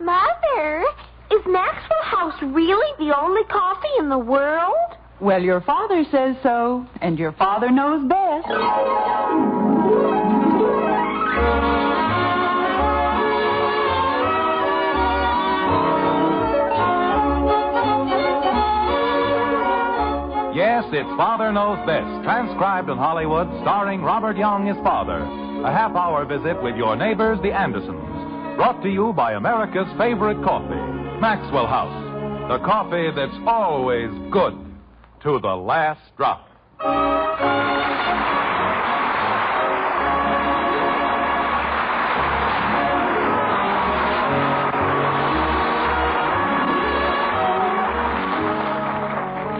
Mother, is Maxwell House really the only coffee in the world? Well, your father says so, and your father knows best. Yes, it's Father Knows Best, transcribed in Hollywood, starring Robert Young as father. A half-hour visit with your neighbors, the Andersons. Brought to you by America's favorite coffee, Maxwell House. The coffee that's always good to the last drop.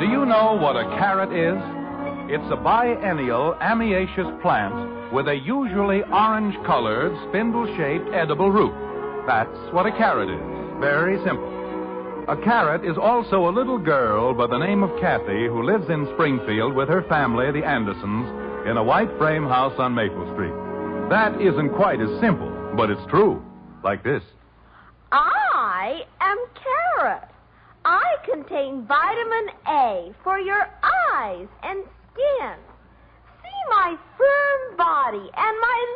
Do you know what a carrot is? It's a biennial amiaceous plant with a usually orange-colored, spindle-shaped edible root. That's what a carrot is. Very simple. A carrot is also a little girl by the name of Kathy who lives in Springfield with her family, the Andersons, in a white frame house on Maple Street. That isn't quite as simple, but it's true. Like this. I am carrot. I contain vitamin A for your eyes and skin. See my firm body and my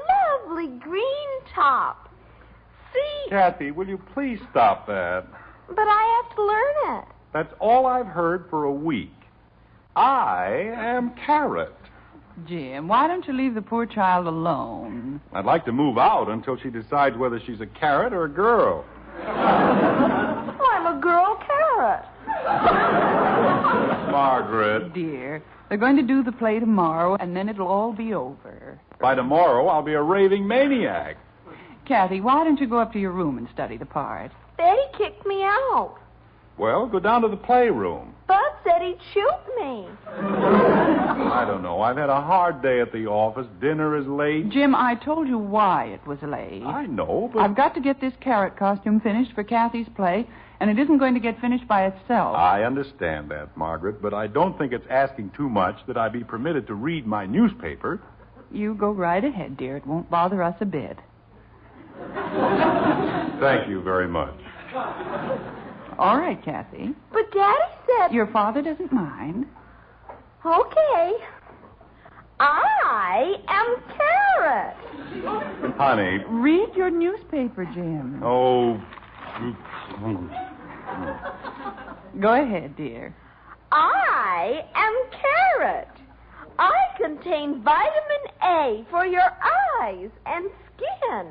lovely green top. See... Kathy, will you please stop that? But I have to learn it. That's all I've heard for a week. I am carrot. Jim, why don't you leave the poor child alone? I'd like to move out until she decides whether she's a carrot or a girl. I'm a girl carrot. Margaret. Dear, they're going to do the play tomorrow, and then it'll all be over. By tomorrow, I'll be a raving maniac. Kathy, why don't you go up to your room and study the part? Betty kicked me out. Well, go down to the playroom. Bud said he'd shoot me. I don't know. I've had a hard day at the office. Dinner is late. Jim, I told you why it was late. I know, but... I've got to get this carrot costume finished for Kathy's play, and it isn't going to get finished by itself. I understand that, Margaret, but I don't think it's asking too much that I be permitted to read my newspaper. You go right ahead, dear. It won't bother us a bit. Thank you very much. All right, Kathy. But Daddy said... Your father doesn't mind. Okay. I am carrot. Honey. Read your newspaper, Jim. Oh. Go ahead, dear. I am carrot. I contain vitamin A for your eyes and skin.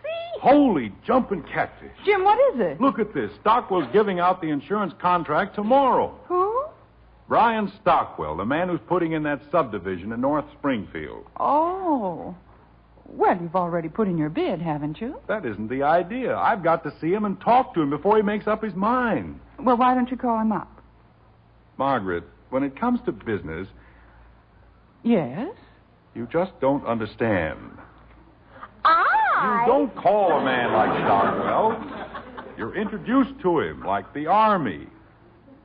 See? Holy jumping catfish. Jim, what is it? Look at this. Stockwell's giving out the insurance contract tomorrow. Who? Brian Stockwell, the man who's putting in that subdivision in North Springfield. Oh. Well, you've already put in your bid, haven't you? That isn't the idea. I've got to see him and talk to him before he makes up his mind. Well, why don't you call him up? Margaret, when it comes to business... Yes? You just don't understand. I... You don't call a man like Stockwell. You're introduced to him like the Army.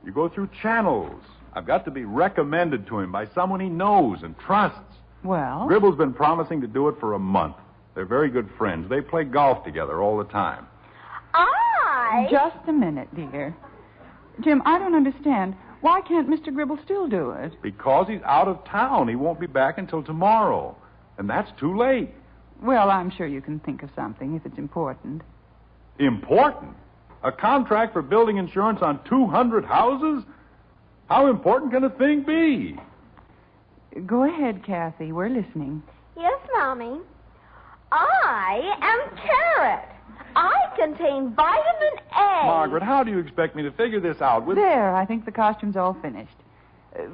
You go through channels. I've got to be recommended to him by someone he knows and trusts. Well? Gribble's been promising to do it for a month. They're very good friends. They play golf together all the time. Just a minute, dear. Jim, I don't understand. Why can't Mr. Gribble still do it? Because he's out of town. He won't be back until tomorrow. And that's too late. Well, I'm sure you can think of something if it's important. Important? A contract for building insurance on 200 houses? How important can a thing be? Go ahead, Kathy. We're listening. Yes, Mommy. I am carrot. I contain vitamin A. Margaret, how do you expect me to figure this out? There, I think the costume's all finished.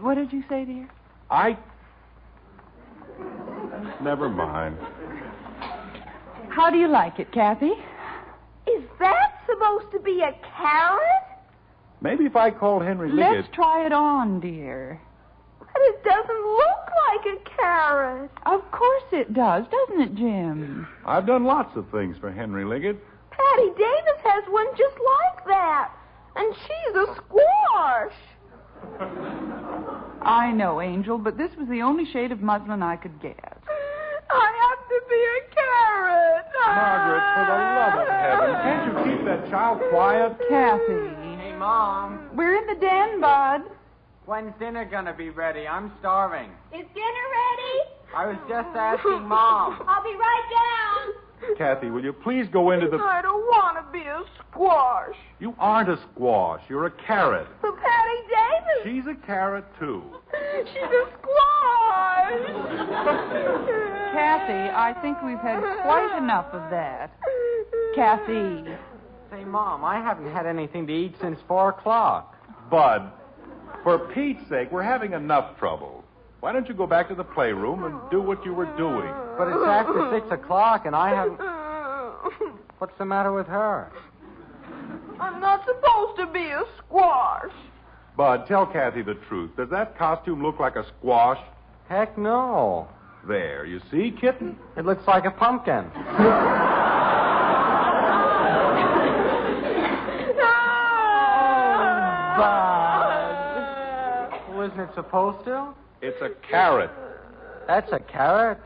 What did you say, dear? Never mind. How do you like it, Kathy? Is that supposed to be a carrot? Maybe if I called Henry Liggett... Let's try it on, dear. But it doesn't look like a carrot. Of course it does, doesn't it, Jim? I've done lots of things for Henry Liggett. Patty Davis has one just like that. And she's a squash. I know, Angel, but this was the only shade of muslin I could get. I have to be a carrot. Margaret, For the love of heaven, can't you keep that child quiet? Kathy. Hey, Mom. We're in the den, Bud. When's dinner gonna be ready? I'm starving. Is dinner ready? I was just asking Mom. I'll be right down. Kathy, will you please go into the... I don't want to be a squash. You aren't a squash. You're a carrot. For Patty Davis. She's a carrot, too. She's a squash. Kathy, I think we've had quite enough of that. Kathy. Say, Mom, I haven't had anything to eat since 4 o'clock. Bud, for Pete's sake, we're having enough trouble. Why don't you go back to the playroom and do what you were doing? But it's after 6 o'clock and I haven't... What's the matter with her? I'm not supposed to be a squash. Bud, tell Kathy the truth. Does that costume look like a squash? Heck no. There, you see, kitten? It looks like a pumpkin. Wasn't it supposed to? It's a carrot. That's a carrot.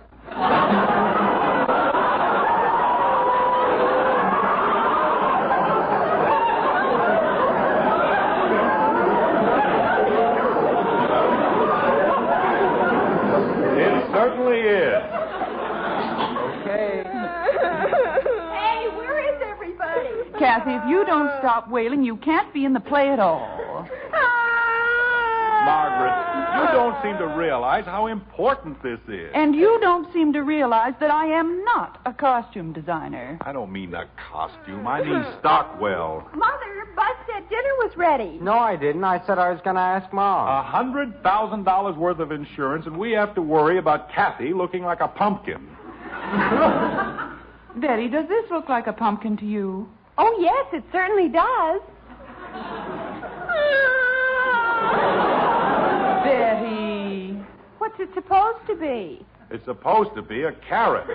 It certainly is. Okay. Hey, where is everybody? Kathy, if you don't stop wailing, you can't be in the play at all. Margaret, you don't seem to realize how important this is. And you don't seem to realize that I am not a costume designer. I don't mean the costume. I mean Stockwell. Mother, Bud said dinner was ready. No, I didn't. I said I was going to ask Mom. $100,000 worth of insurance, and we have to worry about Kathy looking like a pumpkin. Betty, does this look like a pumpkin to you? Oh, yes, it certainly does. Betty. What's it supposed to be? It's supposed to be a carrot.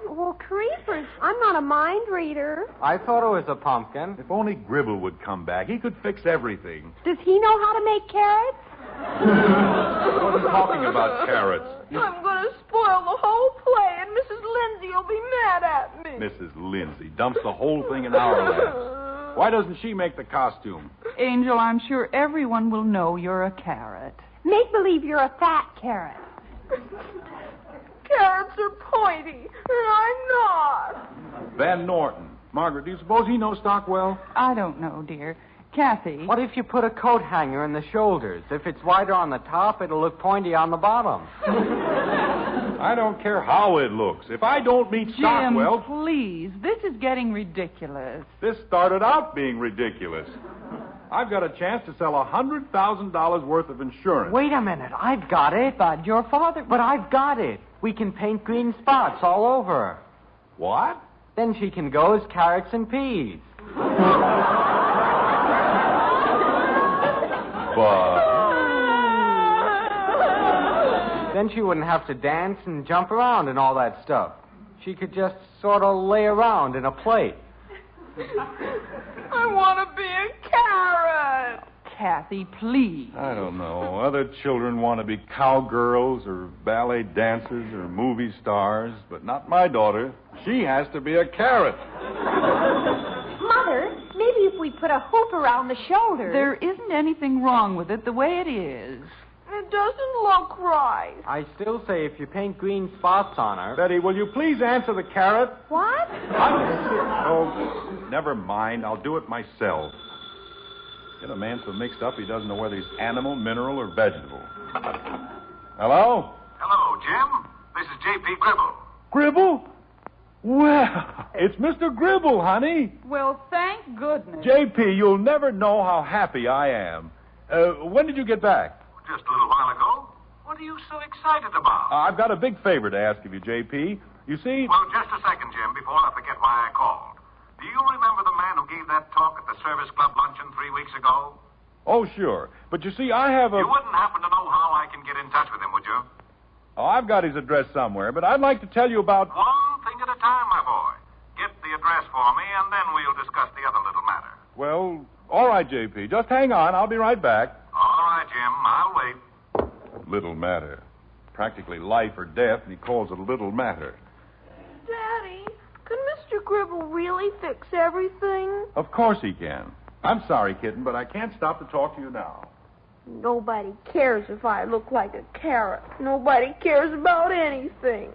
Well, creepers, I'm not a mind reader. I thought it was a pumpkin. If only Gribble would come back, he could fix everything. Does he know how to make carrots? I wasn't talking about carrots. I'm going to spoil the whole play, and Mrs. Lindsay will be mad at me. Mrs. Lindsay dumps the whole thing in our laps. Why doesn't she make the costume? Angel, I'm sure everyone will know you're a carrot. Make believe you're a fat carrot. Carrots are pointy, and I'm not. Van Norton. Margaret, do you suppose he knows Stockwell? I don't know, dear. Kathy. What if you put a coat hanger in the shoulders? If it's wider on the top, it'll look pointy on the bottom. I don't care how it looks. If I don't meet Jim, Stockwell... please. This is getting ridiculous. This started out being ridiculous. I've got a chance to sell $100,000 worth of insurance. Wait a minute. I've got it. Bud, your father... But I've got it. We can paint green spots all over her. What? Then she can go as carrots and peas. But... Then she wouldn't have to dance and jump around and all that stuff. She could just sort of lay around in a plate. I want to be a carrot. Kathy, please. I don't know. Other children want to be cowgirls or ballet dancers or movie stars, but not my daughter. She has to be a carrot. Mother, maybe if we put a hoop around the shoulders. There isn't anything wrong with it the way it is. It doesn't look right. I still say if you paint green spots on her... Betty, will you please answer the carrot? What? Oh, never mind. I'll do it myself. Get a man so mixed up he doesn't know whether he's animal, mineral, or vegetable. Hello? Hello, Jim. This is J.P. Gribble. Gribble? Well, it's Mr. Gribble, honey. Well, thank goodness. J.P., you'll never know how happy I am. When did you get back? Just a little while ago. What are you so excited about? I've got a big favor to ask of you, J.P. You see... Well, just a second, Jim, before I forget why I called. Do you remember the man who gave that talk at the Service Club luncheon 3 weeks ago? Oh, sure. But you see, I have a... You wouldn't happen to know how I can get in touch with him, would you? Oh, I've got his address somewhere, but I'd like to tell you about... One thing at a time, my boy. Get the address for me, and then we'll discuss the other little matter. Well, all right, J.P. Just hang on. I'll be right back. All right, Jim. I'll wait. Little matter. Practically life or death, and he calls it a little matter. Daddy, can Mr. Mr. Gribble really fix everything? Of course he can. I'm sorry, kitten, but I can't stop to talk to you now. Nobody cares if I look like a carrot. Nobody cares about anything.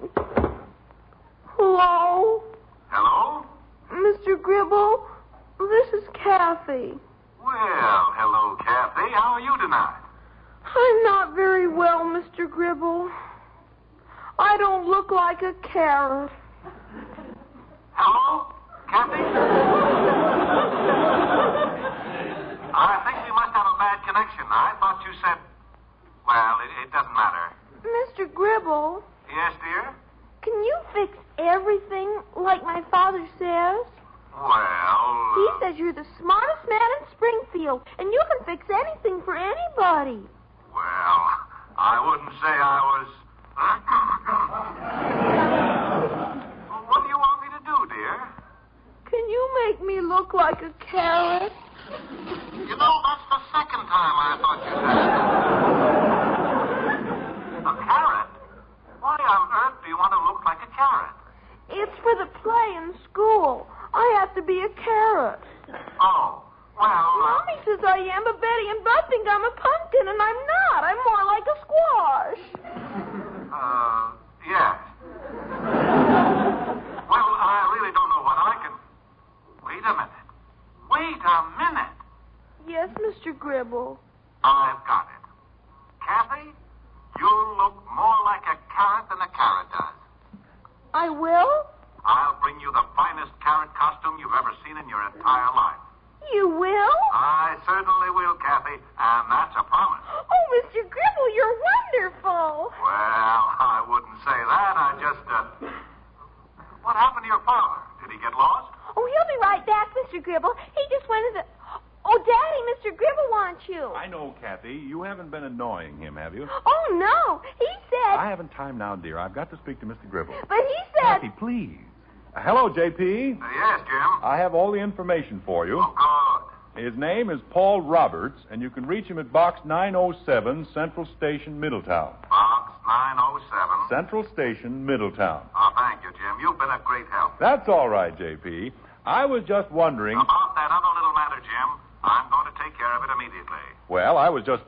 Hello? Hello? Mr. Gribble, this is Kathy. Well, hello, Kathy. How are you tonight? I'm not very well, Mr. Gribble. I don't look like a carrot. Hello? Kathy? I think we must have a bad connection. I thought you said... Well, it doesn't matter. Mr. Gribble, Yes, dear? can you fix everything like my father says? Well... He says you're the smartest man in Springfield, and you can fix anything for anybody. Well, I wouldn't say I was... What do you want me to do, dear? Can you make me look like a carrot? You know, that's the second time I thought you said that. A carrot? Why on earth do you want to look like a carrot? It's for the play in school. I have to be a carrot. Oh, well... Mommy says I am, but Betty and Bud think I'm a pumpkin, and I'm not. I'm more like a squash. Yes. Well, I really don't know what I can... Wait a minute. Wait a minute. Yes, Mr. Gribble. I've got it. Kathy, you'll look more like a carrot than a carrot does. I will? I'll bring you the finest carrot costume you've ever seen in your entire life. You will? I certainly will, Kathy, and that's a promise. Oh, Mr. Gribble, you're wonderful. Well, I wouldn't say that. I just, What happened to your father? Did he get lost? Oh, he'll be right back, Mr. Gribble. He just went to the... Oh, Daddy, Mr. Gribble wants you. I know, Kathy. You haven't been annoying him, have you? Oh, no. He said... I haven't time now, dear. I've got to speak to Mr. Gribble. But he said... Kathy, please. Hello, J.P. Yes, Jim. I have all the information for you. Oh, good. His name is Paul Roberts, and you can reach him at Box 907, Central Station, Middletown. Box 907. Central Station, Middletown. Oh, thank you, Jim. You've been a great help. That's all right, J.P. I was just wondering... About that other little matter, Jim, I'm going to take care of it immediately. Well, I was just...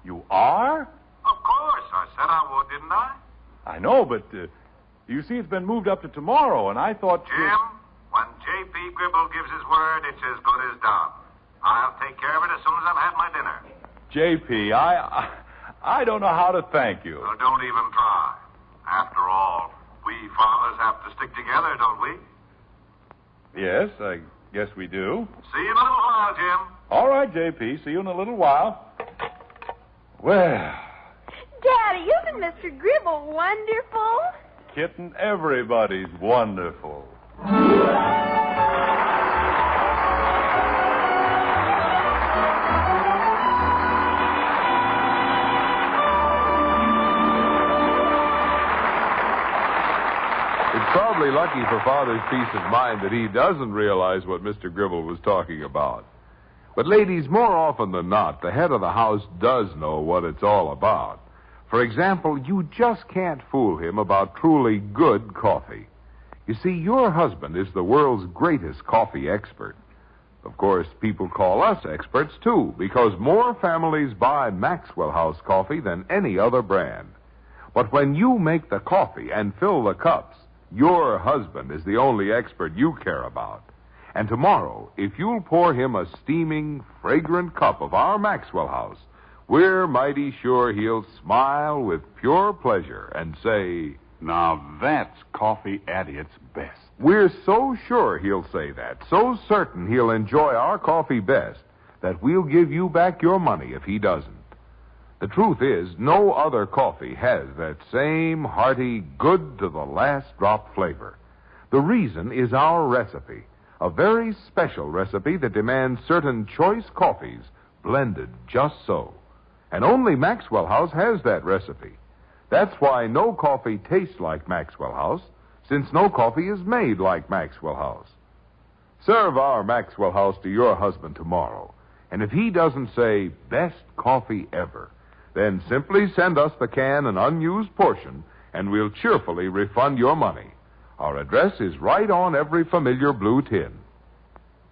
You are? Of course. I said I would, didn't I? I know, but you see, it's been moved up to tomorrow, and I thought... Jim, when J.P. Gribble gives his word, it's as good as done. I'll take care of it as soon as I've had my dinner. J.P., I don't know how to thank you. So don't even try. After all, we fathers have to stick together, don't we? Yes, I guess we do. See you in a little while, Jim. All right, J.P., see you in a little while. Well... Daddy, isn't Mr. Gribble wonderful? Kitten, everybody's wonderful. It's probably lucky for Father's peace of mind that he doesn't realize what Mr. Gribble was talking about. But ladies, more often than not, the head of the house does know what it's all about. For example, you just can't fool him about truly good coffee. You see, your husband is the world's greatest coffee expert. Of course, people call us experts, too, because more families buy Maxwell House coffee than any other brand. But when you make the coffee and fill the cups, your husband is the only expert you care about. And tomorrow, if you'll pour him a steaming, fragrant cup of our Maxwell House, we're mighty sure he'll smile with pure pleasure and say, "Now that's coffee at its best." We're so sure he'll say that, so certain he'll enjoy our coffee best, that we'll give you back your money if he doesn't. The truth is, no other coffee has that same hearty, good-to-the-last-drop flavor. The reason is our recipe, a very special recipe that demands certain choice coffees blended just so. And only Maxwell House has that recipe. That's why no coffee tastes like Maxwell House, since no coffee is made like Maxwell House. Serve our Maxwell House to your husband tomorrow, and if he doesn't say, "Best coffee ever," then simply send us the can and unused portion, and we'll cheerfully refund your money. Our address is right on every familiar blue tin.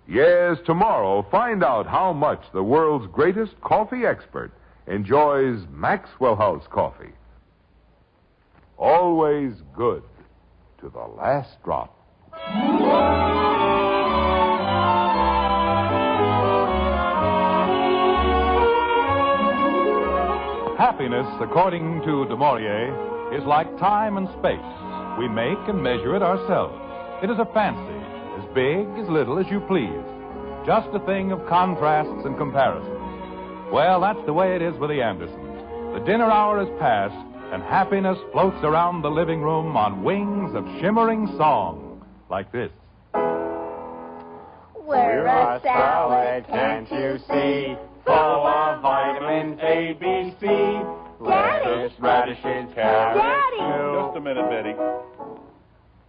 Yes, tomorrow, find out how much the world's greatest coffee expert enjoys Maxwell House coffee. Always good to the last drop. Happiness, according to Du Maurier, is like time and space. We make and measure it ourselves. It is a fancy, as big, as little as you please. Just a thing of contrasts and comparisons. Well, that's the way it is with the Andersons. The dinner hour is past, and happiness floats around the living room on wings of shimmering song, like this. We're a salad, can't you see? Full of vitamins A, B, C. Lettuce, radishes, carrots, Daddy! too. Just a minute, Betty.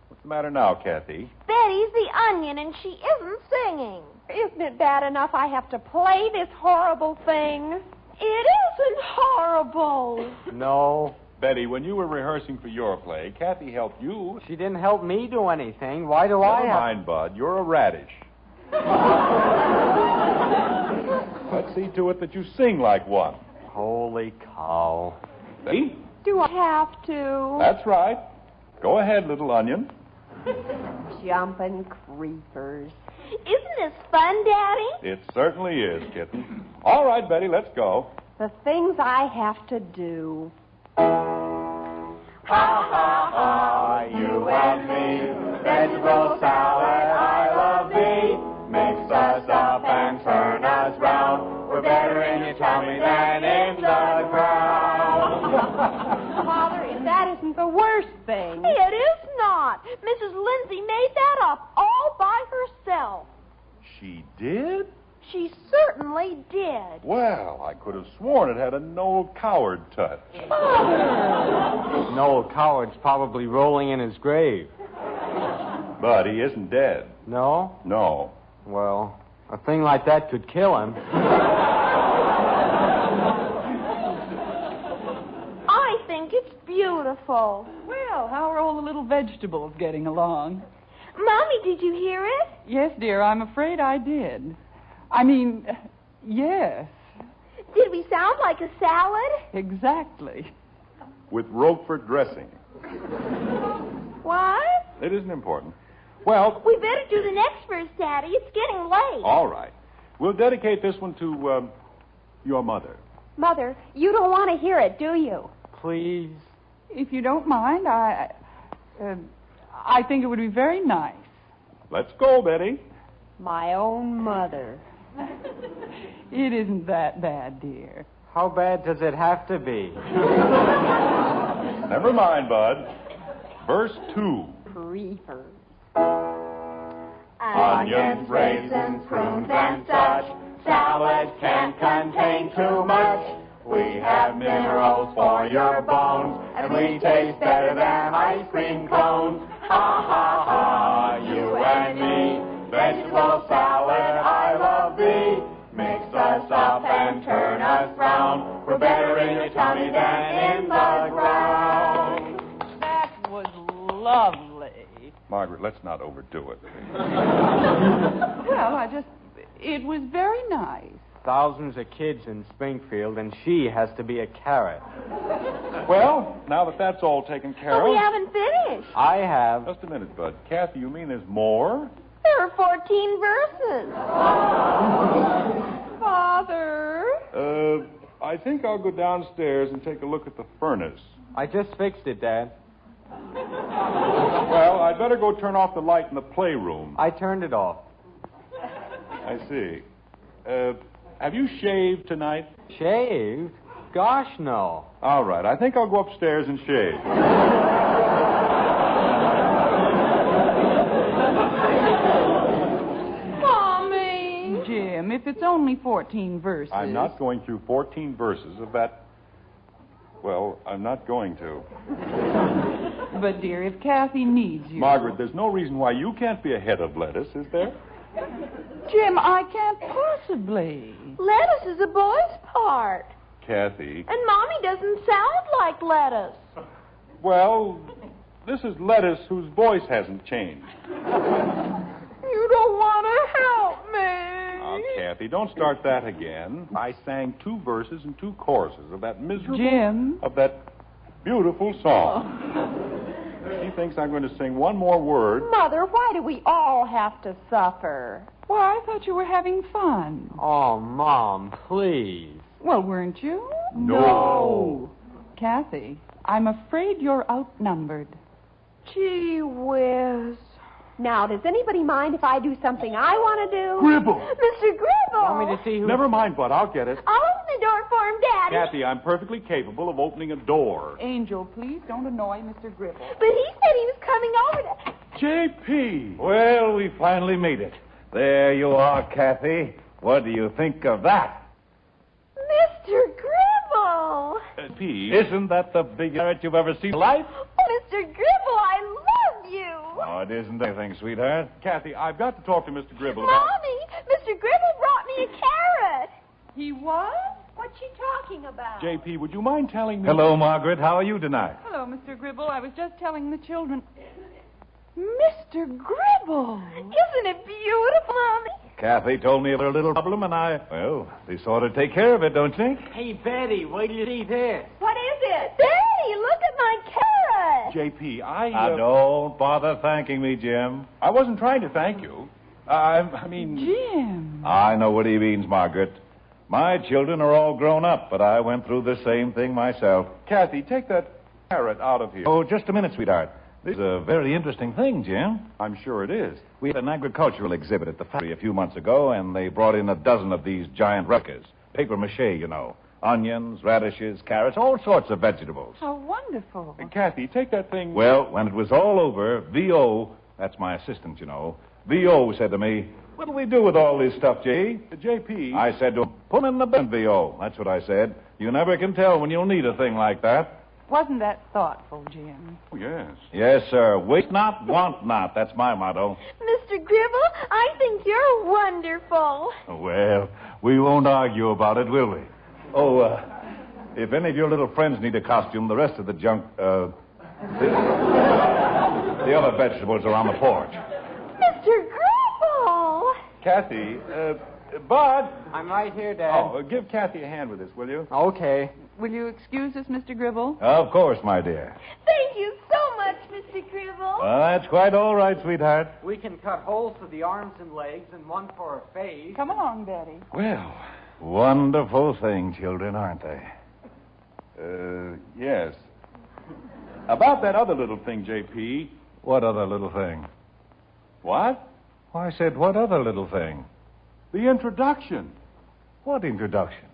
What's the matter now, Kathy? Betty's the onion, and she isn't singing. Isn't it bad enough I have to play this horrible thing? It isn't horrible. No, Betty, when you were rehearsing for your play, Kathy helped you. she didn't help me do anything. Why do I Never have... mind, Bud. You're a radish. Let's see to it that you sing like one. Holy cow. See? Do I have to? That's right. Go ahead, little onion. Jumping creepers. Isn't this fun, Daddy? It certainly is, kitten. All right, Betty, let's go. The things I have to do. You and me, vegetable salad, I love thee. Mix us up and turn us round. We're better in your tummy than in the ground. Father, if that isn't the worst thing. It is not. Mrs. Lindsay made that up all by herself. She did? She certainly did. Well, I could have sworn it had a Noel Coward touch. Noel Coward's probably rolling in his grave. But he isn't dead. No? No. Well, a thing like that could kill him. I think it's beautiful. Well, how are all the little vegetables getting along? Mommy, did you hear it? Yes, dear, I'm afraid I did. I mean, yes, Did we sound like a salad? exactly. With Roquefort dressing. What? It isn't important. Well, We better do the next verse, Daddy. It's getting late. all right. We'll dedicate this one to your mother. Mother, you don't want to hear it, do you? Please. If you don't mind, I think it would be very nice. Let's go, Betty. My own mother. It isn't that bad, dear. How bad does it have to be? Never mind, Bud. Verse 2. Creepers. Onions, raisins, prunes, and such. Salad can't contain too much. We have minerals for your bones, and we taste better than ice cream cones. Ha, ha, ha, you and me. Vegetable salad, I love thee. Mix us up and turn us round. We're better in your tummy than in the ground. That was lovely. Margaret, let's not overdo it. Well, it was very nice. Thousands of kids in Springfield, and she has to be a carrot. Well, now that that's all taken care But of... we haven't finished. I have. Just a minute, Bud. Kathy, you mean there's more? There are 14 verses. Father. I think I'll go downstairs and take a look at the furnace. I just fixed it, Dad. Well, I'd better go turn off the light in the playroom. I turned it off. I see. Have you shaved tonight? Shaved? Gosh, no. All right. I think I'll go upstairs and shave. Mommy. Jim, if it's only 14 verses. I'm not going through 14 verses of that... Well, I'm not going to. But, dear, if Kathy needs you... Margaret, there's no reason why you can't be a head of lettuce, is there? Jim, I can't possibly. Lettuce is a boy's part. Kathy. And Mommy doesn't sound like lettuce. Well, This is Lettuce, whose voice hasn't changed. You don't want to help me. Oh, Kathy, don't start that again. I sang 2 verses and 2 choruses of that miserable... Jim. Of that beautiful song. She thinks I'm going to sing one more word. Mother, why do we all have to suffer? Well, I thought you were having fun. Oh, Mom, please. Well, weren't you? No. Kathy, I'm afraid you're outnumbered. Gee whiz. Now, does anybody mind if I do something I want to do? Gribble! Mr. Gribble! Want me to see who... Never mind, Bud. I'll get it. I'll open the door for him, Daddy. Kathy, I'm perfectly capable of opening a door. Angel, please don't annoy Mr. Gribble. But he said he was coming over to... J.P. Well, we finally made it. There you are, Kathy. What do you think of that? Mr. Gribble! P. Isn't that the biggest carrot you've ever seen in life? Oh, Mr. Gribble, I love you! Oh, it isn't anything, sweetheart. Kathy, I've got to talk to Mr. Gribble about... Mommy, Mr. Gribble brought me a carrot. He was? What's she talking about? J.P., would you mind telling me... Hello, Margaret. How are you tonight? Hello, Mr. Gribble. I was just telling the children. Mr. Gribble! Isn't it beautiful, Mommy? Kathy told me of her little problem, and they sort of take care of it, don't you think? Hey, Betty, wait till you see this. What is it? Daddy, look at my carrot. J.P., Don't bother thanking me, Jim. I wasn't trying to thank you. I mean... Jim. I know what he means, Margaret. My children are all grown up, but I went through the same thing myself. Kathy, take that carrot out of here. Oh, just a minute, sweetheart. This is a very interesting thing, Jim. I'm sure it is. We had an agricultural exhibit at the factory a few months ago, and they brought in a dozen of these giant replicas. Paper mache, you know. Onions, radishes, carrots, all sorts of vegetables. How wonderful. Kathy, take that thing... Well, when it was all over, V.O., that's my assistant, you know, V.O. said to me, "What do we do with all this stuff, J.? J.P. I said to him, "Put 'em in the bin, V.O." That's what I said. You never can tell when you'll need a thing like that. Wasn't that thoughtful, Jim? Oh, yes. Yes, sir. Waste not, want not. That's my motto. Mr. Gribble, I think you're wonderful. Well, we won't argue about it, will we? Oh, if any of your little friends need a costume, the rest of the junk, the other vegetables are on the porch. Mr. Gribble! Kathy, Bud. I'm right here, Dad. Oh, give Kathy a hand with this, will you? Okay. Will you excuse us, Mr. Gribble? Of course, my dear. Thank you so much, Mr. Gribble. That's quite all right, sweetheart. We can cut holes for the arms and legs and one for a face. Come along, Betty. Well, wonderful thing, children, aren't they? Yes. About that other little thing, J.P. What other little thing? What? Why, I said, what other little thing? The introduction. What introduction?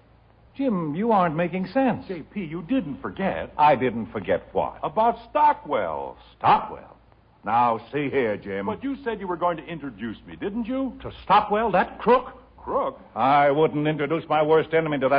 Jim, you aren't making sense. J.P., you didn't forget. I didn't forget what? About Stockwell. Stockwell? Now, see here, Jim. But you said you were going to introduce me, didn't you? To Stockwell, that crook? Crook? I wouldn't introduce my worst enemy to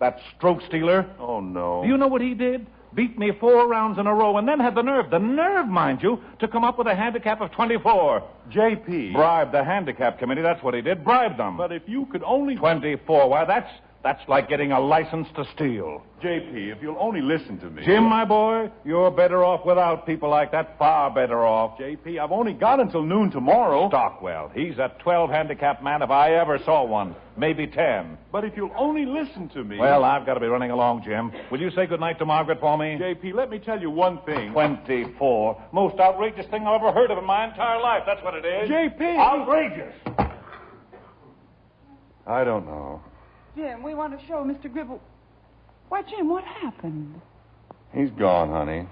that stroke stealer. Oh, no. Do you know what he did? Beat me 4 rounds in a row and then had the nerve, mind you, to come up with a handicap of 24. J.P. Bribed the handicap committee, that's what he did. Bribed them. But if you could only... 24, why, that's like getting a license to steal. J.P., if you'll only listen to me... Jim, my boy, you're better off without people like that, far better off. J.P., I've only got until noon tomorrow. Stockwell, he's a 12 handicap man if I ever saw one. Maybe 10. But if you'll only listen to me... Well, I've got to be running along, Jim. Will you say goodnight to Margaret for me? J.P., let me tell you one thing. 24. Most outrageous thing I've ever heard of in my entire life. That's what it is. J.P. Outrageous. I don't know. Jim, we want to show Mr. Gribble. Why, Jim, what happened? He's gone, honey.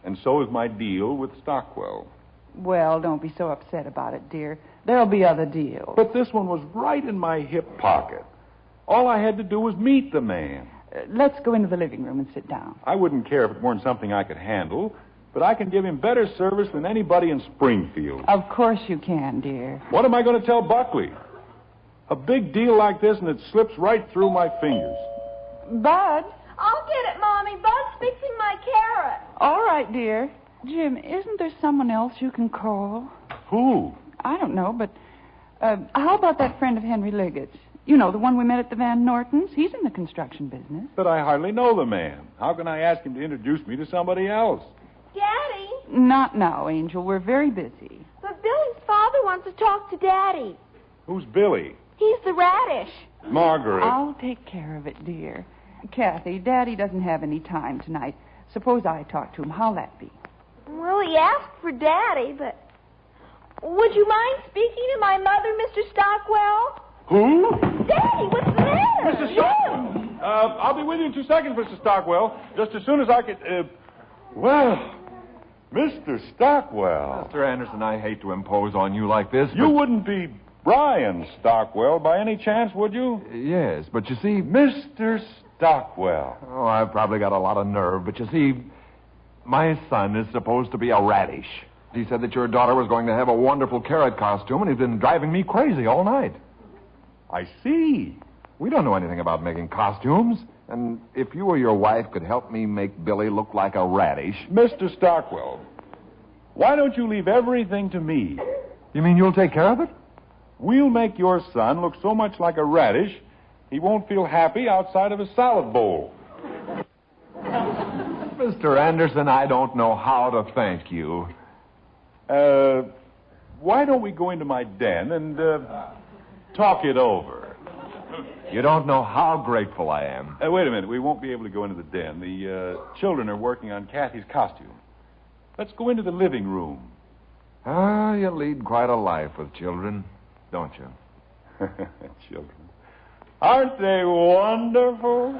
And so is my deal with Stockwell. Well, don't be so upset about it, dear. There'll be other deals. But this one was right in my hip pocket. All I had to do was meet the man. Let's go into the living room and sit down. I wouldn't care if it weren't something I could handle, but I can give him better service than anybody in Springfield. Of course you can, dear. What am I going to tell Buckley? A big deal like this, and it slips right through my fingers. Bud? I'll get it, Mommy. Bud's fixing my carrot. All right, dear. Jim, isn't there someone else you can call? Who? I don't know, but how about that friend of Henry Liggett's? You know, the one we met at the Van Nortons. He's in the construction business. But I hardly know the man. How can I ask him to introduce me to somebody else? Daddy, Not now, Angel. We're very busy. But Billy's father wants to talk to Daddy. Who's Billy? He's the radish. Margaret. I'll take care of it, dear. Kathy, Daddy doesn't have any time tonight. Suppose I talk to him. How'll that be? Well, he asked for Daddy, but... Would you mind speaking to my mother, Mr. Stockwell? Who? Daddy, what's the matter? Mr. Stockwell. I'll be with you in 2 seconds, Mr. Stockwell. Just as soon as I can... Well, Mr. Stockwell. Mr. Anderson, I hate to impose on you like this, You wouldn't be Brian Stockwell by any chance, would you? Yes, but you see... Mr. Stockwell. Oh, I've probably got a lot of nerve, but you see, my son is supposed to be a radish. He said that your daughter was going to have a wonderful carrot costume, and he's been driving me crazy all night. I see. We don't know anything about making costumes, and if you or your wife could help me make Billy look like a radish... Mr. Stockwell, why don't you leave everything to me? You mean you'll take care of it? We'll make your son look so much like a radish, he won't feel happy outside of a salad bowl. Mr. Anderson, I don't know how to thank you. Why don't we go into my den and talk it over? You don't know how grateful I am. Wait a minute. We won't be able to go into the den. The children are working on Kathy's costume. Let's go into the living room. Ah, you lead quite a life with children, don't you? Children. Aren't they wonderful?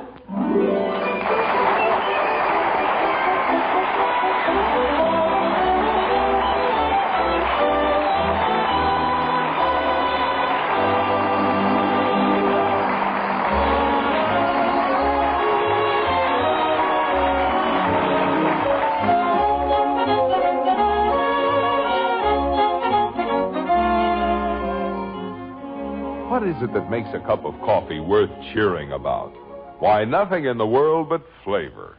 What is it that makes a cup of coffee worth cheering about? Why, nothing in the world but flavor.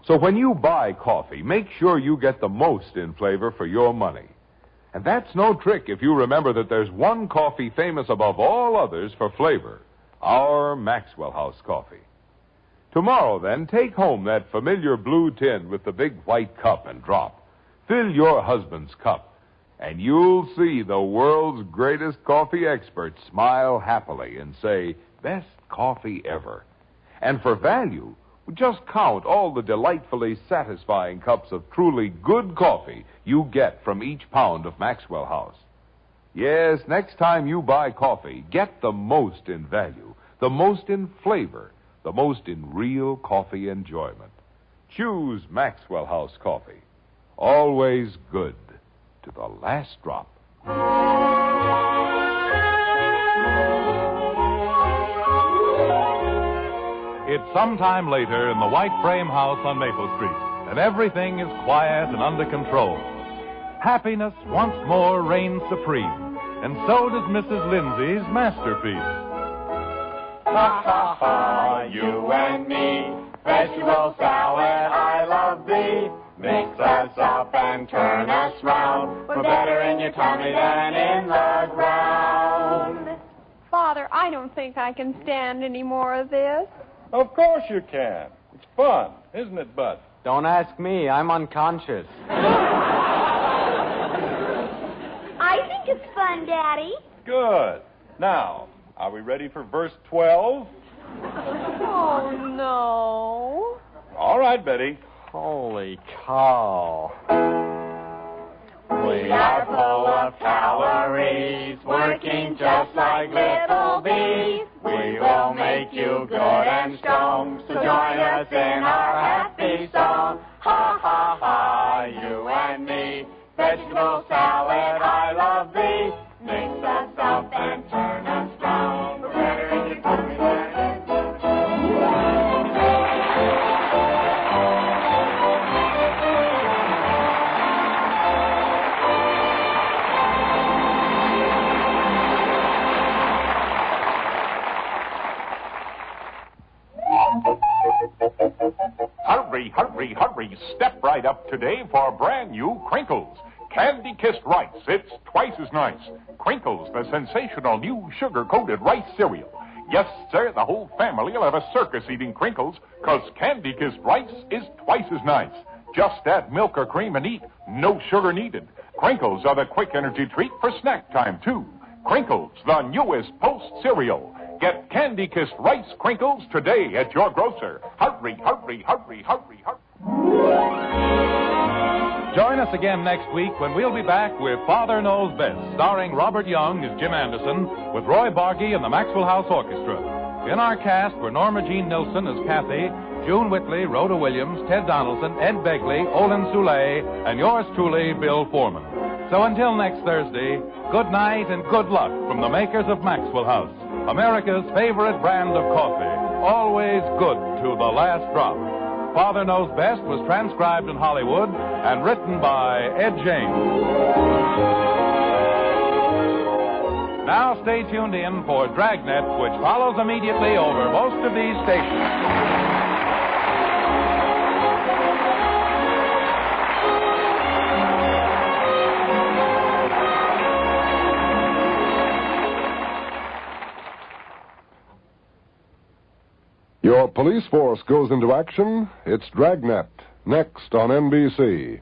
So when you buy coffee, make sure you get the most in flavor for your money. And that's no trick if you remember that there's one coffee famous above all others for flavor, our Maxwell House coffee. Tomorrow, then, take home that familiar blue tin with the big white cup and drop. Fill your husband's cup. And you'll see the world's greatest coffee experts smile happily and say, best coffee ever. And for value, just count all the delightfully satisfying cups of truly good coffee you get from each pound of Maxwell House. Yes, next time you buy coffee, get the most in value, the most in flavor, the most in real coffee enjoyment. Choose Maxwell House coffee. Always good. To the last drop. It's sometime later in the white frame house on Maple Street, and everything is quiet and under control. Happiness once more reigns supreme, and so does Mrs. Lindsay's masterpiece. Ha ha ha, you and me, vegetable salad, I love thee. Mix us up and turn us round. We're better in your tummy than in the ground. Father, I don't think I can stand any more of this. Of course you can. It's fun, isn't it, Bud? Don't ask me. I'm unconscious. I think it's fun, Daddy. Good. Now, are we ready for verse 12? Oh, no. All right, Betty. Holy cow. We are full of calories, working just like little bees. We will make you good and strong, so join us in our happy song. Ha ha ha, you and me, vegetable salad, I love thee. Mix us up and turn us round. We're better in your tummy than in the Hurry, hurry, hurry. Step right up today for brand new Crinkles. Candy-kissed rice. It's twice as nice. Crinkles, the sensational new sugar-coated rice cereal. Yes, sir, the whole family will have a circus eating Crinkles, 'cause candy-kissed rice is twice as nice. Just add milk or cream and eat. No sugar needed. Crinkles are the quick energy treat for snack time, too. Crinkles, the newest Post cereal. Get Candy Kissed Rice Crinkles today at your grocer. Hurry, hurry, hurry, hurry, hurry. Join us again next week when we'll be back with Father Knows Best, starring Robert Young as Jim Anderson, with Roy Bargy and the Maxwell House Orchestra. In our cast were Norma Jean Nilsson as Kathy, June Whitley, Rhoda Williams, Ted Donaldson, Ed Begley, Olin Soule, and yours truly, Bill Foreman. So until next Thursday, good night and good luck from the makers of Maxwell House, America's favorite brand of coffee, always good to the last drop. Father Knows Best was transcribed in Hollywood and written by Ed James. Now stay tuned in for Dragnet, which follows immediately over most of these stations. Your police force goes into action. It's Dragnet, next on NBC.